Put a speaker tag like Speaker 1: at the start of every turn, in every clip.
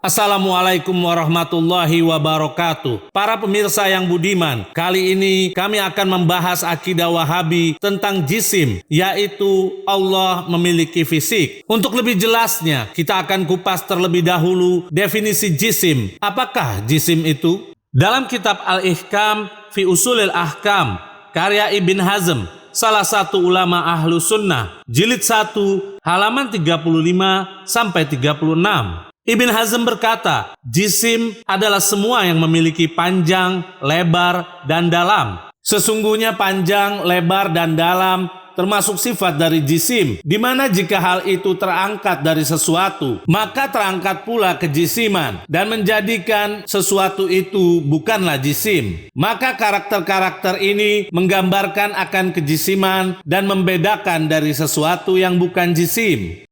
Speaker 1: Assalamualaikum warahmatullahi wabarakatuh. Para pemirsa yang budiman, kali ini kami akan membahas akidah Wahabi tentang jisim, yaitu Allah memiliki fisik. Untuk lebih jelasnya, kita akan kupas terlebih dahulu definisi jisim. Apakah jisim itu? Dalam kitab Al-Ihkam fi Usulil Ahkam, karya Ibn Hazm, salah satu ulama ahlu sunnah, jilid 1, halaman 35 sampai 36. Ibn Hazm berkata, jisim adalah semua yang memiliki panjang, lebar, dan dalam. Sesungguhnya panjang, lebar, dan dalam termasuk sifat dari jisim, di mana jika hal itu terangkat dari sesuatu, maka terangkat pula kejisiman, dan menjadikan sesuatu itu bukanlah jisim. Maka karakter-karakter ini menggambarkan akan kejisiman dan membedakan dari sesuatu yang bukan jisim.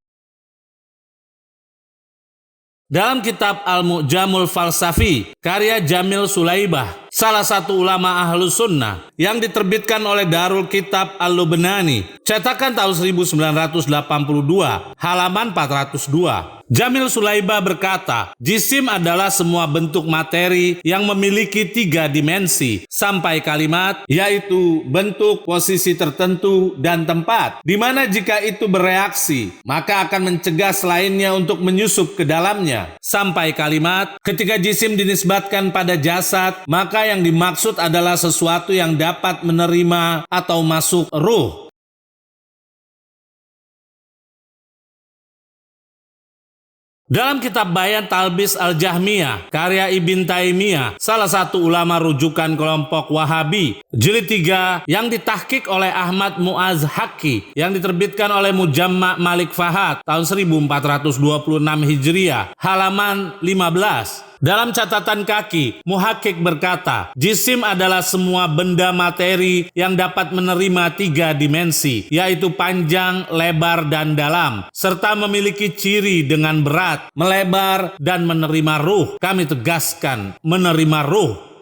Speaker 1: Dalam kitab Al-Mu'jamul Falsafi, karya Jamil Sulaibah, salah satu ulama ahlu sunnah, yang diterbitkan oleh Darul Kitab Al-Lubnani, cetakan tahun 1982, halaman 402. Jamil Sulaibah berkata, jisim adalah semua bentuk materi yang memiliki 3 dimensi, sampai kalimat, yaitu bentuk, posisi tertentu, dan tempat, di mana jika itu bereaksi, maka akan mencegah selainnya untuk menyusup ke dalamnya. Sampai kalimat, ketika jisim dinisbatkan pada jasad, maka yang dimaksud adalah sesuatu yang dapat menerima atau masuk ruh. Dalam kitab Bayan Talbis Al-Jahmiyah, karya Ibn Taimiyah, salah satu ulama rujukan kelompok Wahabi, jilid 3, yang ditahqiq oleh Ahmad Mu'az Haqqi, yang diterbitkan oleh Mujamma' Malik Fahad, tahun 1426 Hijriah, halaman 15. Dalam catatan kaki, Muhakkik berkata, jisim adalah semua benda materi yang dapat menerima 3 dimensi, yaitu panjang, lebar, dan dalam, serta memiliki ciri dengan berat, melebar, dan menerima ruh. Kami tegaskan, menerima ruh.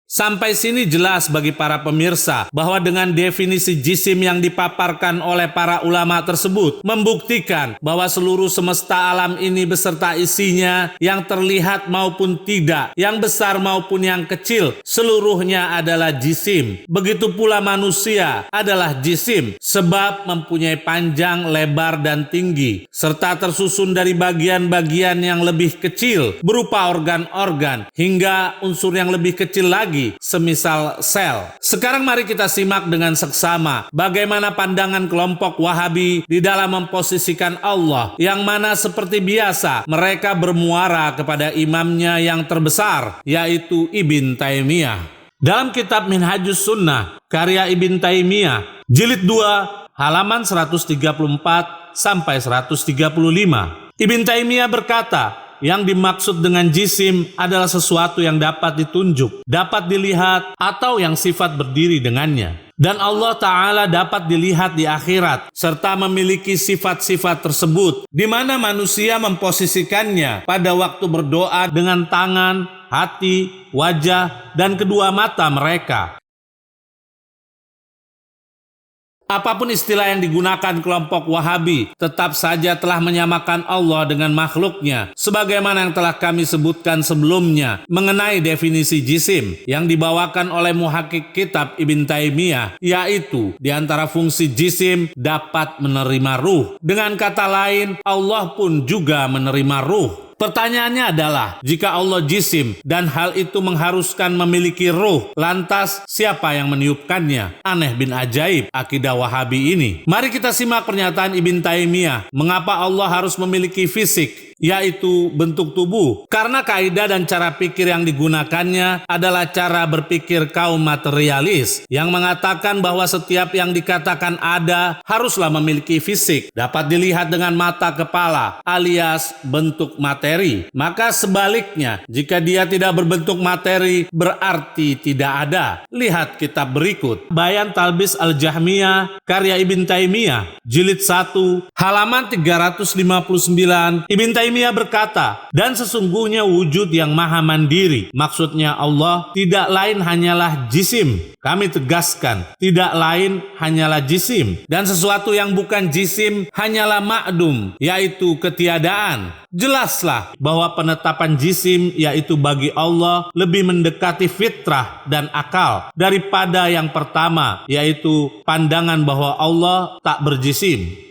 Speaker 1: Sampai sini jelas bagi para pemirsa bahwa dengan definisi jisim yang dipaparkan oleh para ulama tersebut membuktikan bahwa seluruh semesta alam ini beserta isinya yang terlihat maupun tidak, yang besar maupun yang kecil, seluruhnya adalah jisim. Begitu pula manusia adalah jisim sebab mempunyai panjang, lebar, dan tinggi, serta tersusun dari bagian-bagian yang lebih kecil berupa organ-organ hingga unsur yang lebih kecil lagi, semisal sel. Sekarang mari kita simak dengan seksama bagaimana pandangan kelompok Wahabi di dalam memposisikan Allah, yang mana seperti biasa mereka bermuara kepada imamnya yang terbesar, yaitu Ibn Taimiyah. Dalam kitab Minhajus Sunnah, karya Ibn Taimiyah, jilid 2, halaman 134 sampai 135. Ibn Taimiyah berkata, yang dimaksud dengan jisim adalah sesuatu yang dapat ditunjuk, dapat dilihat, atau yang sifat berdiri dengannya. Dan Allah Ta'ala dapat dilihat di akhirat, serta memiliki sifat-sifat tersebut, di mana manusia memposisikannya pada waktu berdoa dengan tangan, hati, wajah, dan kedua mata mereka. Apapun istilah yang digunakan kelompok Wahabi, tetap saja telah menyamakan Allah dengan makhluknya, sebagaimana yang telah kami sebutkan sebelumnya mengenai definisi jisim yang dibawakan oleh muhakkik kitab Ibn Taimiyah, yaitu di antara fungsi jisim dapat menerima ruh. Dengan kata lain, Allah pun juga menerima ruh. Pertanyaannya adalah, jika Allah jisim dan hal itu mengharuskan memiliki ruh, lantas siapa yang meniupkannya? Aneh bin ajaib akidah Wahabi ini. Mari kita simak pernyataan Ibn Taimiyah. Mengapa Allah harus memiliki fisik, yaitu bentuk tubuh? Karena kaidah dan cara pikir yang digunakannya adalah cara berpikir kaum materialis, yang mengatakan bahwa setiap yang dikatakan ada haruslah memiliki fisik, dapat dilihat dengan mata kepala, alias bentuk materi. materi. Maka sebaliknya, jika dia tidak berbentuk materi, berarti tidak ada. Lihat kitab berikut. Bayan Talbis Al-Jahmiyah, karya Ibn Taimiyah, jilid 1, halaman 359. Ibn Taimiyah berkata, dan sesungguhnya wujud yang maha mandiri, maksudnya Allah, tidak lain hanyalah jisim. Kami tegaskan, tidak lain hanyalah jisim. Dan sesuatu yang bukan jisim hanyalah ma'dum, yaitu ketiadaan. Jelaslah bahwa penetapan jisim, yaitu bagi Allah, lebih mendekati fitrah dan akal daripada yang pertama, yaitu pandangan bahwa Allah tak berjisim.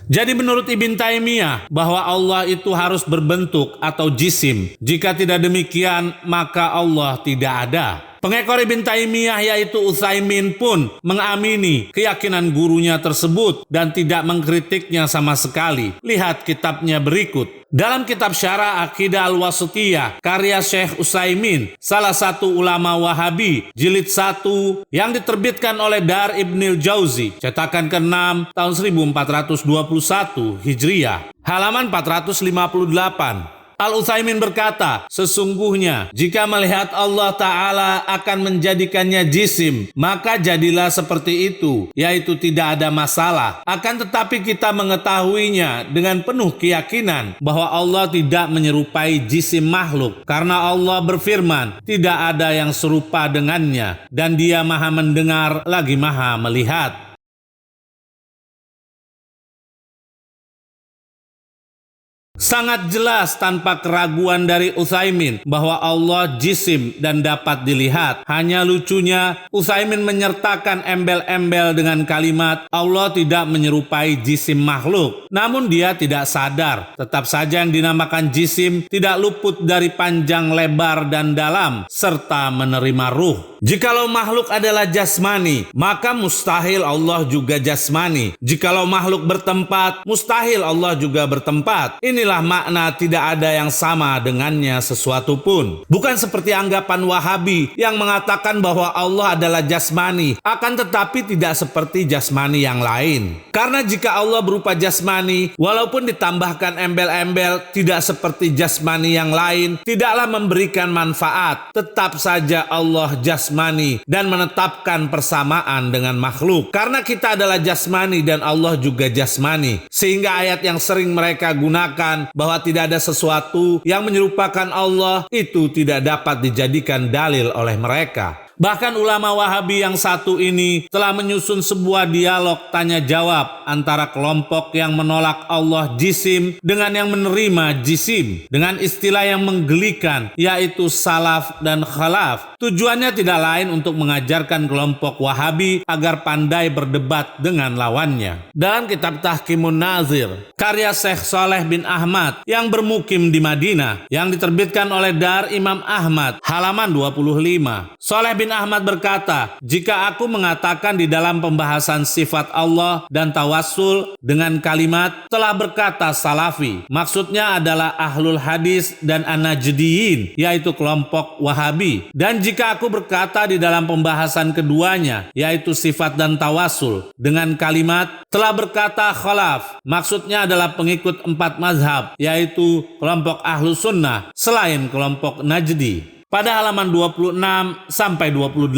Speaker 1: Jadi menurut Ibn Taimiyah bahwa Allah itu harus berbentuk atau jisim. Jika tidak demikian, maka Allah tidak ada. Pengekor Ibn Taimiyah yaitu Utsaimin pun mengamini keyakinan gurunya tersebut dan tidak mengkritiknya sama sekali. Lihat kitabnya berikut. Dalam kitab Syarah Aqidah Al-Wasithiyah, karya Syekh Utsaimin, salah satu ulama Wahabi, jilid 1, yang diterbitkan oleh Dar Ibnil Jauzi, cetakan ke-6 tahun 1421 Hijriah, halaman 458. Al-Utsaimin berkata, sesungguhnya jika melihat Allah Ta'ala akan menjadikannya jisim, maka jadilah seperti itu, yaitu tidak ada masalah. Akan tetapi kita mengetahuinya dengan penuh keyakinan bahwa Allah tidak menyerupai jisim makhluk, karena Allah berfirman, tidak ada yang serupa dengannya, dan Dia maha mendengar lagi maha melihat. Sangat jelas tanpa keraguan dari Utsaimin bahwa Allah jisim dan dapat dilihat. Hanya lucunya Utsaimin menyertakan embel-embel dengan kalimat Allah tidak menyerupai jisim makhluk. Namun dia tidak sadar, tetap saja yang dinamakan jisim tidak luput dari panjang, lebar, dan dalam, serta menerima ruh. Jikalau makhluk adalah jasmani, maka mustahil Allah juga jasmani. Jikalau makhluk bertempat, mustahil Allah juga bertempat. Inilah makna tidak ada yang sama dengannya sesuatu pun. Bukan seperti anggapan Wahabi yang mengatakan bahwa Allah adalah jasmani, akan tetapi tidak seperti jasmani yang lain. Karena jika Allah berupa jasmani, walaupun ditambahkan embel-embel tidak seperti jasmani yang lain, tidaklah memberikan manfaat. Tetap saja Allah jasmani dan menetapkan persamaan dengan makhluk. Karena kita adalah jasmani dan Allah juga jasmani, sehingga ayat yang sering mereka gunakan bahwa tidak ada sesuatu yang menyerupakan Allah itu tidak dapat dijadikan dalil oleh mereka. Bahkan ulama Wahabi yang satu ini telah menyusun sebuah dialog tanya jawab antara kelompok yang menolak Allah jisim dengan yang menerima jisim dengan istilah yang menggelikan, yaitu salaf dan khalaf. Tujuannya tidak lain untuk mengajarkan kelompok Wahabi agar pandai berdebat dengan lawannya. Dalam kitab Tahkimun Nazir, karya Syekh Saleh bin Ahmad yang bermukim di Madinah, yang diterbitkan oleh Dar Imam Ahmad, halaman 25. Saleh bin Ahmad berkata, jika aku mengatakan di dalam pembahasan sifat Allah dan tawassul dengan kalimat telah berkata salafi, maksudnya adalah ahlul hadis dan an-najdiyin, yaitu kelompok Wahabi. Dan jika aku berkata di dalam pembahasan keduanya, yaitu sifat dan tawassul dengan kalimat telah berkata khalaf, maksudnya adalah pengikut 4 mazhab, yaitu kelompok ahlus sunnah selain kelompok najdi. Pada halaman 26 sampai 28,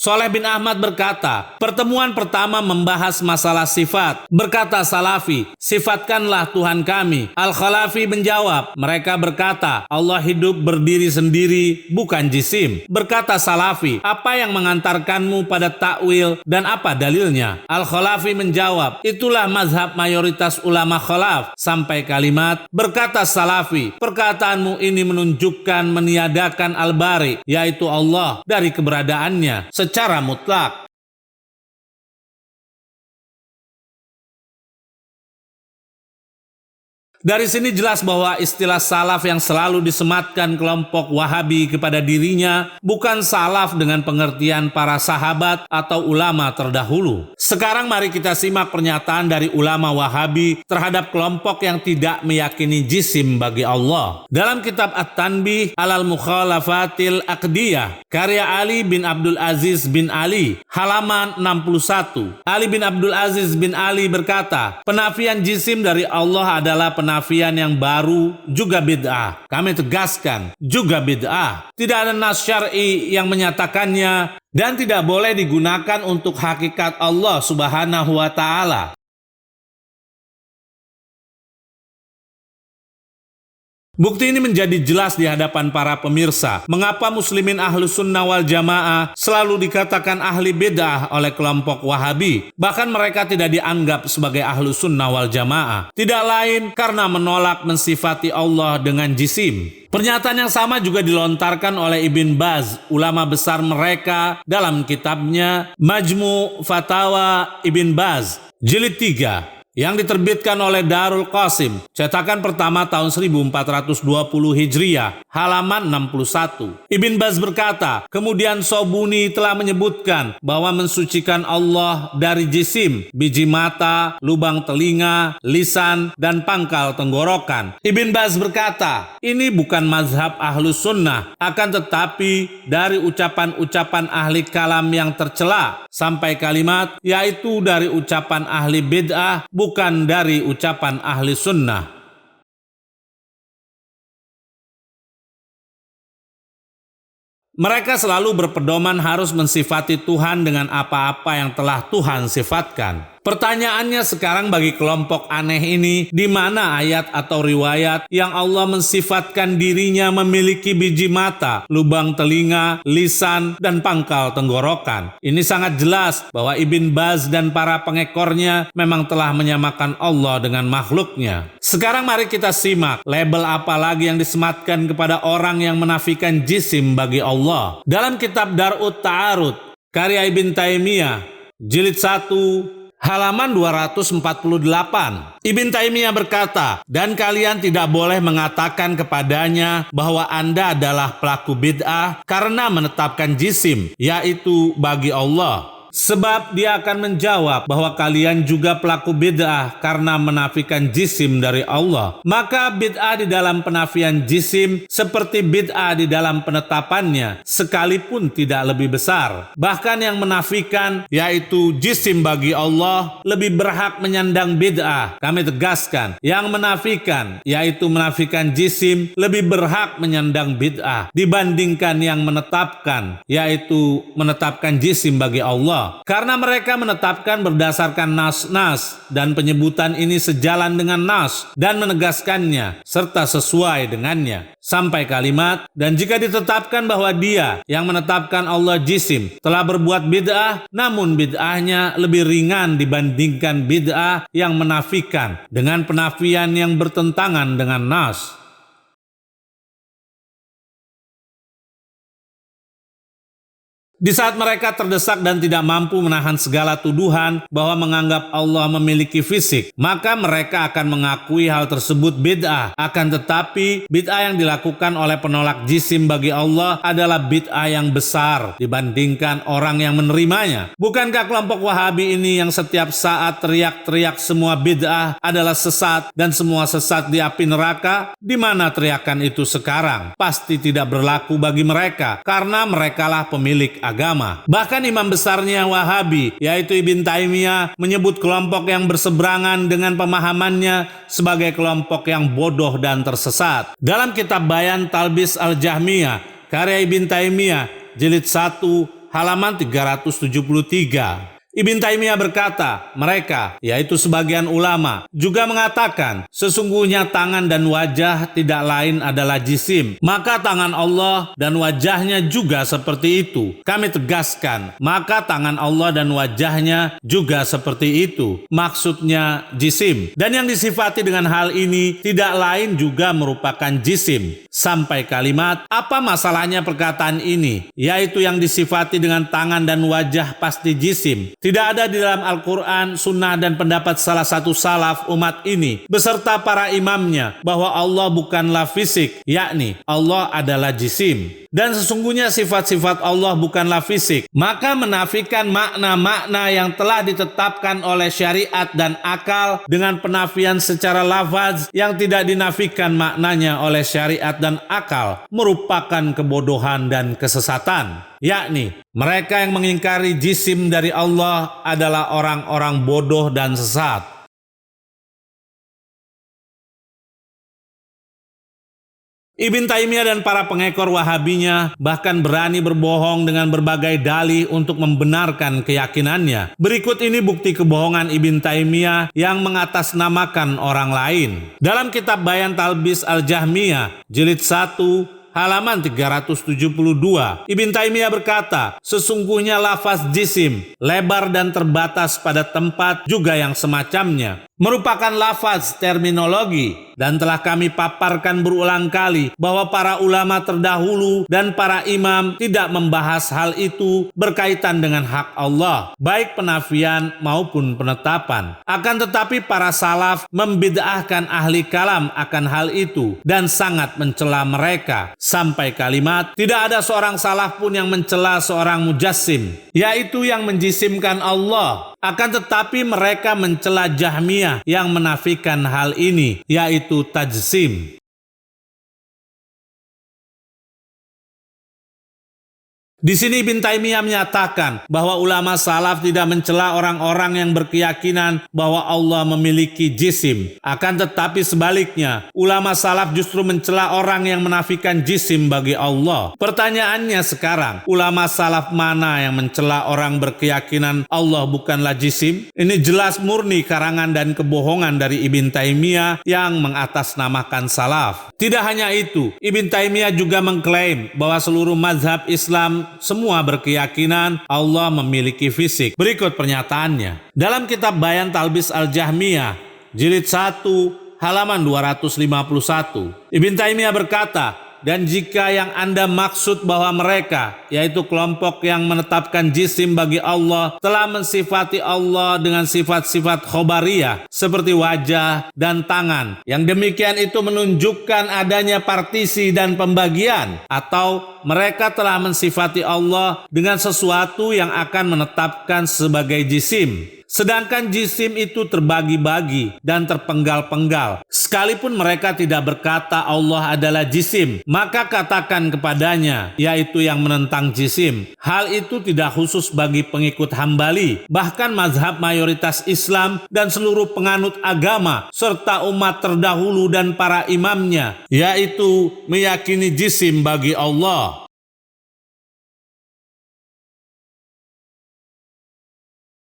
Speaker 1: Saleh bin Ahmad berkata, pertemuan pertama membahas masalah sifat. Berkata Salafi, sifatkanlah Tuhan kami. Al-Khalafi menjawab, mereka berkata, Allah hidup berdiri sendiri, bukan jisim. Berkata Salafi, apa yang mengantarkanmu pada takwil dan apa dalilnya? Al-Khalafi menjawab, itulah mazhab mayoritas ulama khalaf. Sampai kalimat, berkata Salafi, perkataanmu ini menunjukkan meniadakan Al-Bari, yaitu Allah, dari keberadaannya secara mutlak. Dari sini jelas bahwa istilah salaf yang selalu disematkan kelompok Wahabi kepada dirinya bukan salaf dengan pengertian para sahabat atau ulama terdahulu. Sekarang mari kita simak pernyataan dari ulama Wahabi terhadap kelompok yang tidak meyakini jisim bagi Allah. Dalam kitab At-Tanbih alal Mukhalafatil Aqdiyah, karya Ali bin Abdul Aziz bin Ali, halaman 61. Ali bin Abdul Aziz bin Ali berkata, penafian jisim dari Allah adalah penafian yang baru, juga bid'ah. Kami tegaskan, juga bid'ah. Tidak ada nas syar'i yang menyatakannya dan tidak boleh digunakan untuk hakikat Allah Subhanahu wa ta'ala. Bukti ini menjadi jelas di hadapan para pemirsa. Mengapa muslimin ahlus sunnah wal jamaah selalu dikatakan ahli bid'ah oleh kelompok Wahabi? Bahkan mereka tidak dianggap sebagai ahlus sunnah wal jamaah. Tidak lain karena menolak mensifati Allah dengan jisim. Pernyataan yang sama juga dilontarkan oleh Ibn Baz, ulama besar mereka, dalam kitabnya Majmu' Fatawa Ibn Baz, jilid 3. Yang diterbitkan oleh Darul Qasim, cetakan pertama tahun 1420 Hijriah, halaman 61. Ibn Baz berkata, kemudian Sobuni telah menyebutkan bahwa mensucikan Allah dari jisim, biji mata, lubang telinga, lisan, dan pangkal tenggorokan. Ibn Baz berkata, ini bukan mazhab ahlus sunnah, akan tetapi dari ucapan-ucapan ahli kalam yang tercela, sampai kalimat, yaitu dari ucapan ahli bid'ah, bukan dari ucapan ahli sunnah. Mereka selalu berpedoman harus mensifati Tuhan dengan apa-apa yang telah Tuhan sifatkan. Pertanyaannya sekarang bagi kelompok aneh ini, di mana ayat atau riwayat yang Allah mensifatkan dirinya memiliki biji mata, lubang telinga, lisan, dan pangkal tenggorokan? Ini sangat jelas bahwa Ibn Baz dan para pengekornya memang telah menyamakan Allah dengan makhluknya. Sekarang mari kita simak label apa lagi yang disematkan kepada orang yang menafikan jisim bagi Allah. Dalam kitab Dar'ut Ta'arud, karya Ibn Taimiyah, jilid 1, halaman 248. Ibn Taimiyah berkata, dan kalian tidak boleh mengatakan kepadanya bahwa Anda adalah pelaku bid'ah karena menetapkan jisim, yaitu bagi Allah. Sebab dia akan menjawab bahwa kalian juga pelaku bid'ah karena menafikan jisim dari Allah. Maka bid'ah di dalam penafian jisim seperti bid'ah di dalam penetapannya, sekalipun tidak lebih besar. Bahkan yang menafikan, yaitu jisim bagi Allah, lebih berhak menyandang bid'ah. Kami tegaskan, yang menafikan, yaitu menafikan jisim, lebih berhak menyandang bid'ah dibandingkan yang menetapkan, yaitu menetapkan jisim bagi Allah. Karena mereka menetapkan berdasarkan nas-nas dan penyebutan ini sejalan dengan nas dan menegaskannya serta sesuai dengannya. Sampai kalimat, dan jika ditetapkan bahwa dia yang menetapkan Allah jisim telah berbuat bid'ah, namun bid'ahnya lebih ringan dibandingkan bid'ah yang menafikan dengan penafian yang bertentangan dengan nas. Di saat mereka terdesak dan tidak mampu menahan segala tuduhan bahwa menganggap Allah memiliki fisik, maka mereka akan mengakui hal tersebut bid'ah. Akan tetapi, bid'ah yang dilakukan oleh penolak jisim bagi Allah adalah bid'ah yang besar dibandingkan orang yang menerimanya. Bukankah kelompok Wahabi ini yang setiap saat teriak-teriak semua bid'ah adalah sesat dan semua sesat di api neraka? Di mana teriakan itu sekarang? Pasti tidak berlaku bagi mereka, karena merekalah pemilik agama. Bahkan imam besarnya Wahabi, yaitu Ibn Taimiyah, menyebut kelompok yang berseberangan dengan pemahamannya sebagai kelompok yang bodoh dan tersesat. Dalam kitab Bayan Talbis Al-Jahmiyah, karya Ibn Taimiyah, jilid 1, halaman 373. Ibn Taimiyah berkata, mereka, yaitu sebagian ulama, juga mengatakan, sesungguhnya tangan dan wajah tidak lain adalah jisim. Maka tangan Allah dan wajahnya juga seperti itu. Kami tegaskan, maka tangan Allah dan wajahnya juga seperti itu. Maksudnya jisim. Dan yang disifati dengan hal ini tidak lain juga merupakan jisim. Sampai kalimat, apa masalahnya perkataan ini? Yaitu yang disifati dengan tangan dan wajah pasti jisim. Tidak ada di dalam Al-Quran, Sunnah, dan pendapat salah satu salaf umat ini beserta para imamnya bahwa Allah bukanlah fisik, yakni Allah adalah jisim. Dan sesungguhnya sifat-sifat Allah bukanlah fisik. Maka menafikan makna-makna yang telah ditetapkan oleh syariat dan akal dengan penafian secara lafaz yang tidak dinafikan maknanya oleh syariat dan akal merupakan kebodohan dan kesesatan. Yakni mereka yang mengingkari jisim dari Allah adalah orang-orang bodoh dan sesat. Ibn Taimiyah dan para pengekor Wahabinya bahkan berani berbohong dengan berbagai dalih untuk membenarkan keyakinannya. Berikut ini bukti kebohongan Ibn Taimiyah yang mengatasnamakan orang lain. Dalam kitab Bayan Talbis Al-Jahmiyah, jilid 1, halaman 372, Ibn Taimiyah berkata, sesungguhnya lafaz jisim, lebar dan terbatas pada tempat juga yang semacamnya, merupakan lafaz terminologi, dan telah kami paparkan berulang kali bahwa para ulama terdahulu dan para imam tidak membahas hal itu berkaitan dengan hak Allah, baik penafian maupun penetapan. Akan tetapi para salaf membid'ahkan ahli kalam akan hal itu dan sangat mencela mereka, sampai kalimat, tidak ada seorang salaf pun yang mencela seorang mujassim, yaitu yang menjisimkan Allah. Akan tetapi mereka mencela Jahmiyah yang menafikan hal ini, yaitu tajsim. Di sini Ibn Taimiyah menyatakan bahwa ulama salaf tidak mencela orang-orang yang berkeyakinan bahwa Allah memiliki jisim. Akan tetapi sebaliknya, ulama salaf justru mencela orang yang menafikan jisim bagi Allah. Pertanyaannya sekarang, ulama salaf mana yang mencela orang berkeyakinan Allah bukanlah jisim? Ini jelas murni karangan dan kebohongan dari Ibn Taimiyah yang mengatasnamakan salaf. Tidak hanya itu, Ibn Taimiyah juga mengklaim bahwa seluruh mazhab Islam semua berkeyakinan Allah memiliki fisik. Berikut pernyataannya. Dalam kitab Bayan Talbis Al-Jahmiyah, jilid 1, halaman 251, Ibn Taimiyah berkata, dan jika yang Anda maksud bahwa mereka, yaitu kelompok yang menetapkan jisim bagi Allah, telah mensifati Allah dengan sifat-sifat khobariyah seperti wajah dan tangan, yang demikian itu menunjukkan adanya partisi dan pembagian, atau mereka telah mensifati Allah dengan sesuatu yang akan menetapkan sebagai jisim, sedangkan jisim itu terbagi-bagi dan terpenggal-penggal. Sekalipun mereka tidak berkata Allah adalah jisim, maka katakan kepadanya, yaitu yang menentang jisim. Hal itu tidak khusus bagi pengikut Hambali, bahkan mazhab mayoritas Islam dan seluruh penganut agama, serta umat terdahulu dan para imamnya, yaitu meyakini jisim bagi Allah.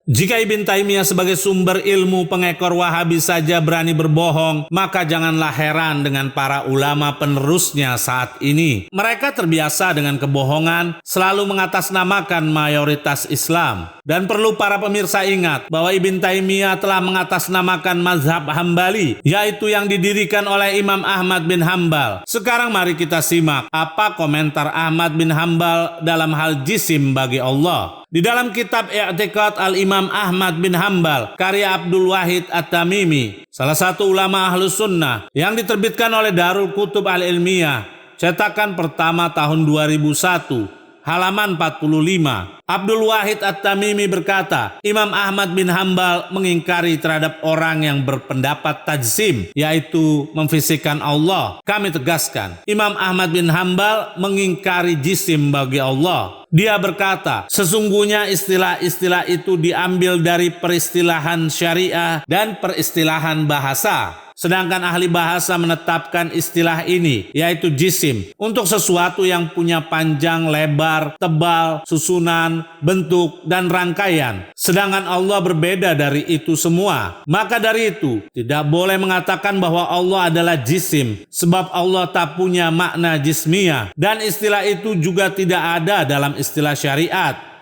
Speaker 1: Jika Ibn Taimiyah sebagai sumber ilmu pengekor Wahabi saja berani berbohong, maka janganlah heran dengan para ulama penerusnya saat ini. Mereka terbiasa dengan kebohongan, selalu mengatasnamakan mayoritas Islam. Dan perlu para pemirsa ingat bahwa Ibn Taimiyah telah mengatasnamakan mazhab Hambali, yaitu yang didirikan oleh Imam Ahmad bin Hambal. Sekarang mari kita simak apa komentar Ahmad bin Hambal dalam hal jisim bagi Allah. Di dalam kitab I'tiqad Al-Imam Ahmad bin Hambal, karya Abdul Wahid At-Tamimi, salah satu ulama Ahlus Sunnah, yang diterbitkan oleh Darul Kutub Al-Ilmiyah, cetakan pertama tahun 2001, halaman 45. Abdul Wahid At-Tamimi berkata, Imam Ahmad bin Hambal mengingkari terhadap orang yang berpendapat tajsim, yaitu memfisikkan Allah. Kami tegaskan, Imam Ahmad bin Hambal mengingkari jisim bagi Allah. Dia berkata, sesungguhnya istilah-istilah itu diambil dari peristilahan syariah dan peristilahan bahasa. Sedangkan ahli bahasa menetapkan istilah ini, yaitu jisim, untuk sesuatu yang punya panjang, lebar, tebal, susunan, bentuk, dan rangkaian. Sedangkan Allah berbeda dari itu semua. Maka dari itu, tidak boleh mengatakan bahwa Allah adalah jisim, sebab Allah tak punya makna jismiyah. Dan istilah itu juga tidak ada dalam istilah syariat.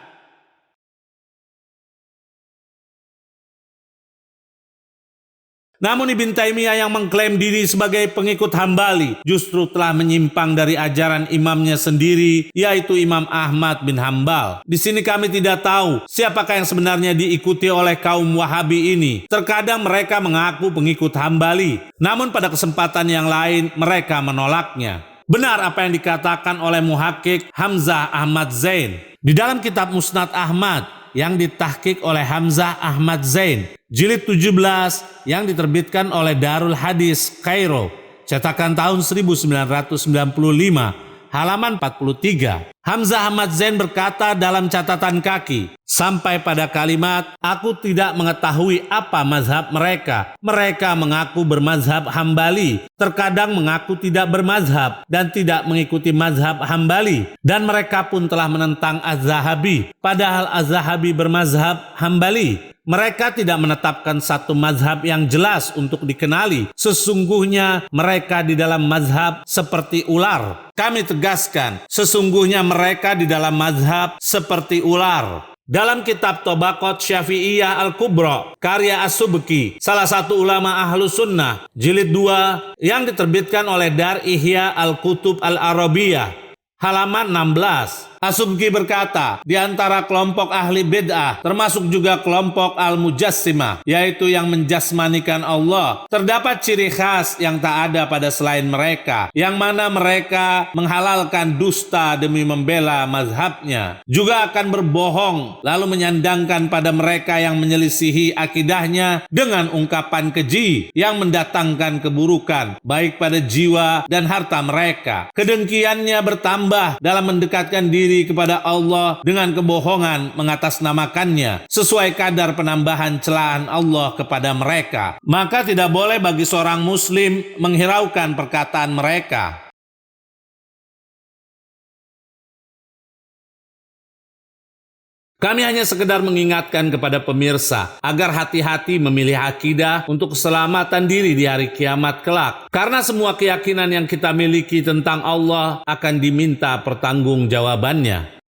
Speaker 1: Namun Ibn Taimiyah yang mengklaim diri sebagai pengikut Hambali justru telah menyimpang dari ajaran imamnya sendiri, yaitu Imam Ahmad bin Hambal. Di sini kami tidak tahu siapakah yang sebenarnya diikuti oleh kaum Wahabi ini. Terkadang mereka mengaku pengikut Hambali, namun pada kesempatan yang lain mereka menolaknya. Benar apa yang dikatakan oleh Muhakkik Hamzah Ahmad Zain di dalam kitab Musnad Ahmad yang ditahqiq oleh Hamzah Ahmad Zain, jilid 17 yang diterbitkan oleh Darul Hadis Kairo, cetakan tahun 1995, halaman 43. Hamzah Ahmad Zain berkata dalam catatan kaki, sampai pada kalimat, aku tidak mengetahui apa mazhab mereka. Mereka mengaku bermazhab Hambali, terkadang mengaku tidak bermazhab dan tidak mengikuti mazhab Hambali. Dan mereka pun telah menentang Az-Zahabi, padahal Az-Zahabi bermazhab Hambali. Mereka tidak menetapkan satu mazhab yang jelas untuk dikenali. Sesungguhnya mereka di dalam mazhab seperti ular. Kami tegaskan, sesungguhnya mereka di dalam mazhab seperti ular. Dalam kitab Tobaqot Syafi'iyah Al-Kubra, karya As-Subki, salah satu ulama Ahlu Sunnah, jilid 2, yang diterbitkan oleh Dar Ihya Al-Kutub Al-Arabiyah, halaman 16. As-Subki berkata, di antara kelompok ahli bid'ah, termasuk juga kelompok al-mujassimah, yaitu yang menjasmanikan Allah, terdapat ciri khas yang tak ada pada selain mereka, yang mana mereka menghalalkan dusta demi membela mazhabnya, juga akan berbohong, lalu menyandangkan pada mereka yang menyelisihi akidahnya dengan ungkapan keji yang mendatangkan keburukan, baik pada jiwa dan harta mereka. Kedengkiannya bertambah dalam mendekatkan diri kepada Allah dengan kebohongan mengatasnamakannya sesuai kadar penambahan celaan Allah kepada mereka. Maka tidak boleh bagi seorang muslim menghiraukan perkataan mereka. Kami hanya sekedar mengingatkan kepada pemirsa agar hati-hati memilih akidah untuk keselamatan diri di hari kiamat kelak. Karena semua keyakinan yang kita miliki tentang Allah akan diminta pertanggungjawabannya.